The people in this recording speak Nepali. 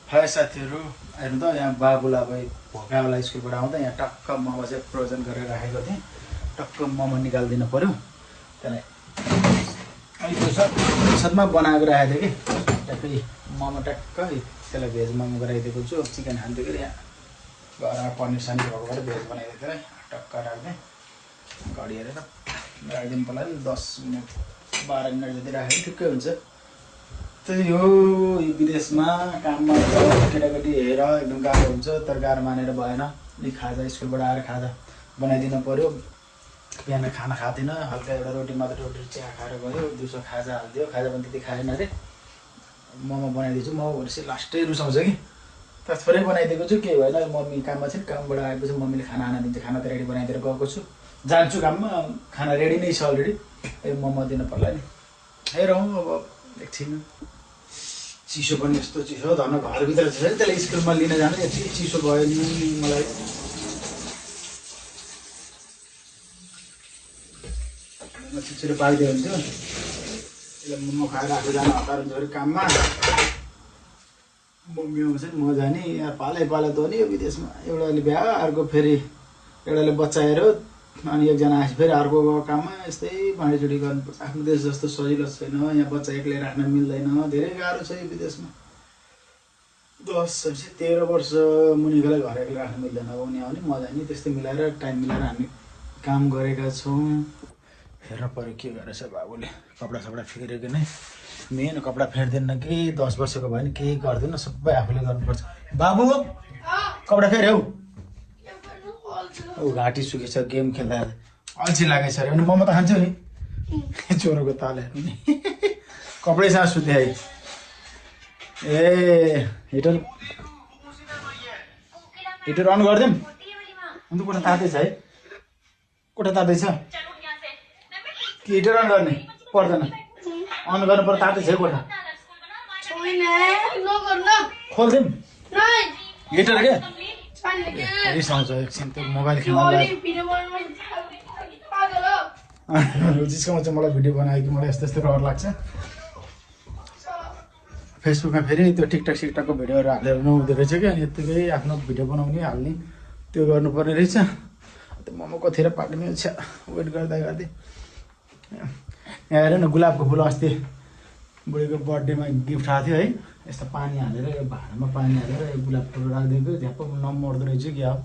हाय साथीहरू, हेर्नु त यहाँ बाबुलाई अब भोकावाला स्कुलबाट आउँदा यहाँ टक्क मोमो चाहिँ फ्रोजन गरेर राखेको थिएँ। टक्क मोमो निकालिदिनु पऱ्यो। त्यसलाई अहिले साथमा बनाएको राखेको थिएँ कि ट्याक्कै मोमो टक्क त्यसलाई भेज मोमो गराइदिएको छु। चिकन खान्थ्यो कि यहाँ घर पनिर सानी भएकोबाट भेज बनाइदिएको थिएँ। टक्क राख्दै घडी हेरेर राखिदिनु पर्ला नि 10 मिनट 12 मिनट जति राखेको ठिक्कै हुन्छ। त्यही हो, विदेशमा काममा केटाकेटी हेर एकदम गाह्रो हुन्छ। तर गाह्रो मानेर भएन। नि खाजा स्कुलबाट आएर खाजा बनाइदिनु पऱ्यो। बिहान खाना खाँदैन, हल्का एउटा रोटी मात्र, रोटी चिया खाएर गयो। दिउँसो खाजा हालिदियो, खाजा पनि त्यति खाएन अरे। मोमो बनाइदिन्छु, मोमो भनेपछि लास्टै रुचाउँछ कि त थोरै बनाइदिएको छु। केही भएन, मम्मी काममा छ नि, कामबाट आएपछि मम्मीले खाना आना दिन्छ। खाना त रेडी बनाइदिएर गएको छु, जान्छु काममा, खाना रेडी नै छ अलरेडी। ए मोमो दिनु पर्ला नि। हेरौँ अब एकछिन। चिसो पनि यस्तो चिसो, धन घरभित्र छ नि, त्यसलाई स्कुलमा लिन जानु यति चिसो भयो नि मलाई। छिटो पारिदियो हुन्थ्यो। त्यसलाई मोमो खाएर आफू जानु हतार हुन्छ अरे काममा। मम्मी आउँछ नि म जाने। यहाँ पालै पालै त हो नि यो विदेशमा। एउटाले बिहा, अर्को फेरि एउटाले बच्चा हेऱ्यो, अनि एकजना आएपछि फेरि अर्को काममा। यस्तै बाँडीचुँडी गर्नुपर्छ। आफ्नो देश जस्तो सजिलो छैन। यहाँ बच्चा एक्लै राख्न मिल्दैन। धेरै गाह्रो छ यो विदेशमा। 13 वर्ष मुनिकोलाई घर एक्लै राख्न मिल्दैन। उनी आउने म जाने, त्यस्तै मिलाएर टाइम मिलाएर हामी काम गरेका छौँ। हेर्नु पऱ्यो के गरेछ बाबुले। कपडा फेर्यो कि नै। मेन कपडा फेर्दैन कि 10 वर्षको भयो नि केही गर्दैन, सबै आफूले गर्नुपर्छ। बाबु कपडा फेर्यौ। ऊ घाँटी सुकेछ गेम खेल्दा, अल्छी लागेछ अरे। अनि मोमो त खान्छौ नि। चोरोको ताल हेर्नु नि। कपडैसँग सुते है। ए हिटर अन गरिदिउँ। अन्त कोठा तातै छ है। कोठा तातै छ कि हिटर अन गर्ने पर्दैन? अन गर्नु पर्छ, तातै छ है कोठा। खोलिदिउँ हिटर क्या। रिसाउँछ एकछिन त्यो मोबाइल खेल्न जिस्काउँछ मलाई। भिडियो बनायो कि मलाई यस्तो यस्तो रहर लाग्छ। फेसबुकमा फेरि त्यो टिकटक सिकटकको भिडियोहरू हालेर नहुँदो रहेछ कि, अनि यत्तिकै आफ्नो भिडियो बनाउने हाल्ने त्यो गर्नुपर्ने रहेछ। त्यो मोमो कतिखेर पाक्ने छ वेट गर्दा गर्दै। यहाँ हेर न, गुलाबको फुल अस्ति बुढीको बर्थडेमा गिफ्ट आएको थियो है। यस्तो पानी हालेर, यो भाँडामा पानी हालेर यो गुलाब फुल राखिदिएको। झ्याप्प नमर्दो रहेछ कि अब